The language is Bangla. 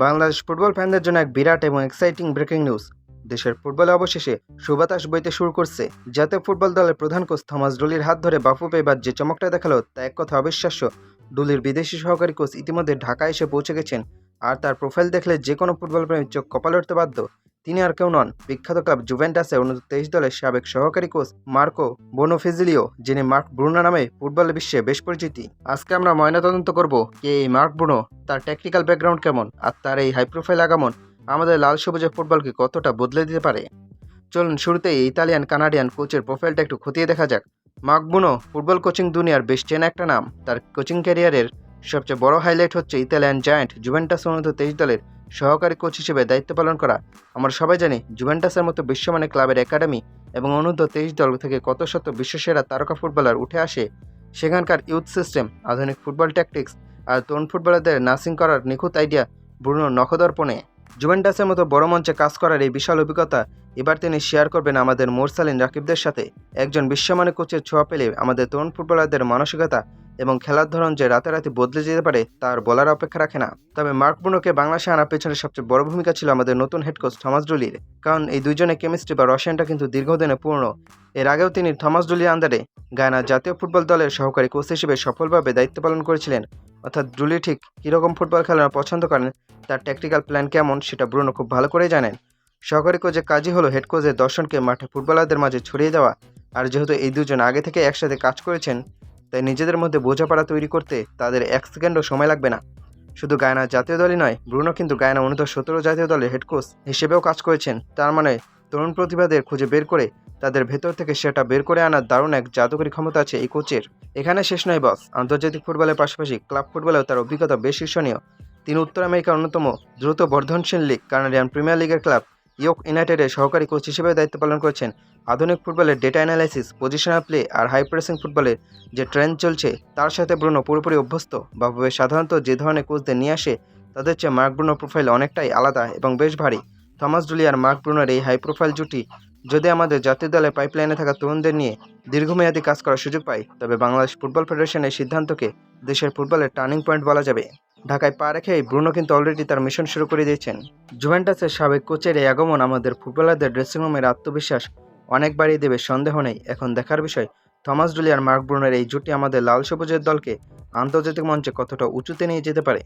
বাংলাদেশ ফুটবল ফ্যানদের জন্য এক বিরাট এবং এক্সাইটিং ব্রেকিং নিউজ। দেশের ফুটবলে অবশেষে সুবাতাস বইতে শুরু করছে। জাতীয় ফুটবল দলের প্রধান কোচ থমাস ডুলির হাত ধরে বাফুফে এবার যে চমকটা দেখালো তা এক কথা অবিশ্বাস্য। ডুলির বিদেশি সহকারী কোচ ইতিমধ্যে ঢাকায় এসে পৌঁছে গেছেন, আর তার প্রোফাইল দেখলে যে কোনো ফুটবল প্রেমীর চোখ কপালে উঠতে বাধ্য। তিনি আর কেউ নন, বিখ্যাত ক্লাব জুভেন্টাসের U23 দলের সাবেক সহকারী কোচ মার্কো বোনোফিজিলিও, যিনি মার্ক ব্রুনো নামে ফুটবল বিশ্বে বেশ পরিচিতি। আজকে আমরা ময়নাতদন্ত করব কে এই মার্ক ব্রুনো, তার টেকনিক্যাল ব্যাকগ্রাউন্ড কেমন, আর তার এই হাই প্রোফাইল আগমন আমাদের লাল সবুজের ফুটবলকে কতটা বদলে দিতে পারে। চলুন শুরুতেই ইতালিয়ান কানাডিয়ান কোচের প্রোফাইলটা একটু খতিয়ে দেখা যাক। মার্ক ব্রুনো ফুটবল কোচিং দুনিয়ার বেশ চেনা একটা নাম। তার কোচিং ক্যারিয়ারের সবচেয়ে বড় হাইলাইট হচ্ছে ইতালিয়ান জায়ান্ট জুভেন্টাস U23 দলের সহকারী কোচ হিসেবে দায়িত্ব পালন করা। আমরা সবাই জানি জুভেন্টাসের মতো বিশ্বমানের ক্লাবের একাডেমি এবং U23 দল থেকে কত শত বিশ্বসেরা তারকা ফুটবলার উঠে আসে। সেখানকার ইউথ সিস্টেম, আধুনিক ফুটবল ট্যাকটিক্স আর তরুণ ফুটবলারদের নার্সিং করার নিখুঁত আইডিয়া ব্রুনো নখদর্পণে। জুভেন্টাসের মতো বড় মঞ্চে কাজ করার এই বিশাল অভিজ্ঞতা এবার তিনি শেয়ার করবেন আমাদের মোরসালিন রাকিবদের সাথে। একজন বিশ্বমানের কোচের ছোঁয়া পেলে আমাদের তরুণ ফুটবলারদের মানসিকতা এবং খেলার ধরন যে রাতারাতি বদলে যেতে পারে তার বলার অপেক্ষা রাখে না। তবে মার্ক ব্রুনোকে বাংলাদেশে আনার পেছনে সবচেয়ে বড় ভূমিকা ছিল আমাদের নতুন হেড কোচ থমাস ডুলির, কারণ এই দুইজনের কেমিস্ট্রি বা রসায়নটা কিন্তু দীর্ঘদিনে পূর্ণ। এর আগেও তিনি থমাস ডুলির আন্ডারে গায়ানা জাতীয় ফুটবল দলের সহকারী কোচ হিসেবে সফলভাবে দায়িত্ব পালন করেছিলেন। অর্থাৎ ডুলি ঠিক কীরকম ফুটবল খেলানো পছন্দ করেন, তার ট্যাকটিক্যাল প্ল্যান কেমন সেটা ব্রুনো খুব ভালো করেই জানেন। সহকারী কোচের কাজই হলো হেড কোচের দর্শনকে মাঠে ফুটবলারদের মাঝে ছড়িয়ে দেওয়া। আর যেহেতু এই দুজন আগে থেকে একসাথে কাজ করেছেন, তাই নিজেদের মধ্যে বোঝাপড়া তৈরি করতে তাদের 1 সেকেন্ডও সময় লাগবে না। শুধু গায়ানা জাতীয় দলই নয়, ব্রুনো কিন্তু গায়ানা U17 জাতীয় দলের হেড কোচ হিসেবেও কাজ করেছেন। তার মানে তরুণ প্রতিভাদের খুঁজে বের করে তাদের ভেতর থেকে সেটা বের করে আনার দারুণ এক জাদুকরী ক্ষমতা আছে এই কোচের। এখানে শেষ নয় বস, আন্তর্জাতিক ফুটবলের পাশাপাশি ক্লাব ফুটবলেও তার অভিজ্ঞতা বেশ শীর্ষণীয়। তিনি উত্তর আমেরিকার অন্যতম দ্রুত বর্ধনশীল লিগ কানাডিয়ান প্রিমিয়ার লিগের ক্লাব ইয়র্ক ইউনাইটেডের সহকারী কোচ হিসেবে দায়িত্ব পালন করেছেন। আধুনিক ফুটবলের ডেটা অ্যানালাইসিস, পজিশনাল প্লে আর হাই প্রেসিং ফুটবলের যে ট্রেন্ড চলছে তার সাথে ব্রুনো পুরোপুরি অভ্যস্ত। বাফুফে সাধারণত যে ধরনের কোচদের নিয়ে আসে তাদের চেয়ে মার্ক ব্রুনো প্রোফাইল অনেকটাই আলাদা এবং বেশ ভারী। থমাস ডুলি আর মার্ক ব্রুনোর এই হাই প্রোফাইল জুটি যদি আমাদের জাতীয় দলের পাইপলাইনে থাকা তরুণদের নিয়ে দীর্ঘমেয়াদী কাজ করার সুযোগ পায়, তবে বাংলাদেশ ফুটবল ফেডারেশনের সিদ্ধান্তকে দেশের ফুটবলের টার্নিং পয়েন্ট বলা যাবে। ঢাকায় পা রেখেই ব্রুনো কিন্তু অলরেডি তার মিশন শুরু করে দিয়েছেন। জুভেন্টাসের সাবেক কোচের এই আগমন আমাদের ফুটবলারদের ড্রেসিং রুমের আত্মবিশ্বাস অনেক বাড়িয়ে দেবে সন্দেহ নেই। এখন দেখার বিষয় থমাস ডুলি আর মার্ক ব্রুনোর এই জুটি আমাদের লাল সবুজের দলকে আন্তর্জাতিক মঞ্চে কতটা উঁচুতে নিয়ে যেতে পারে।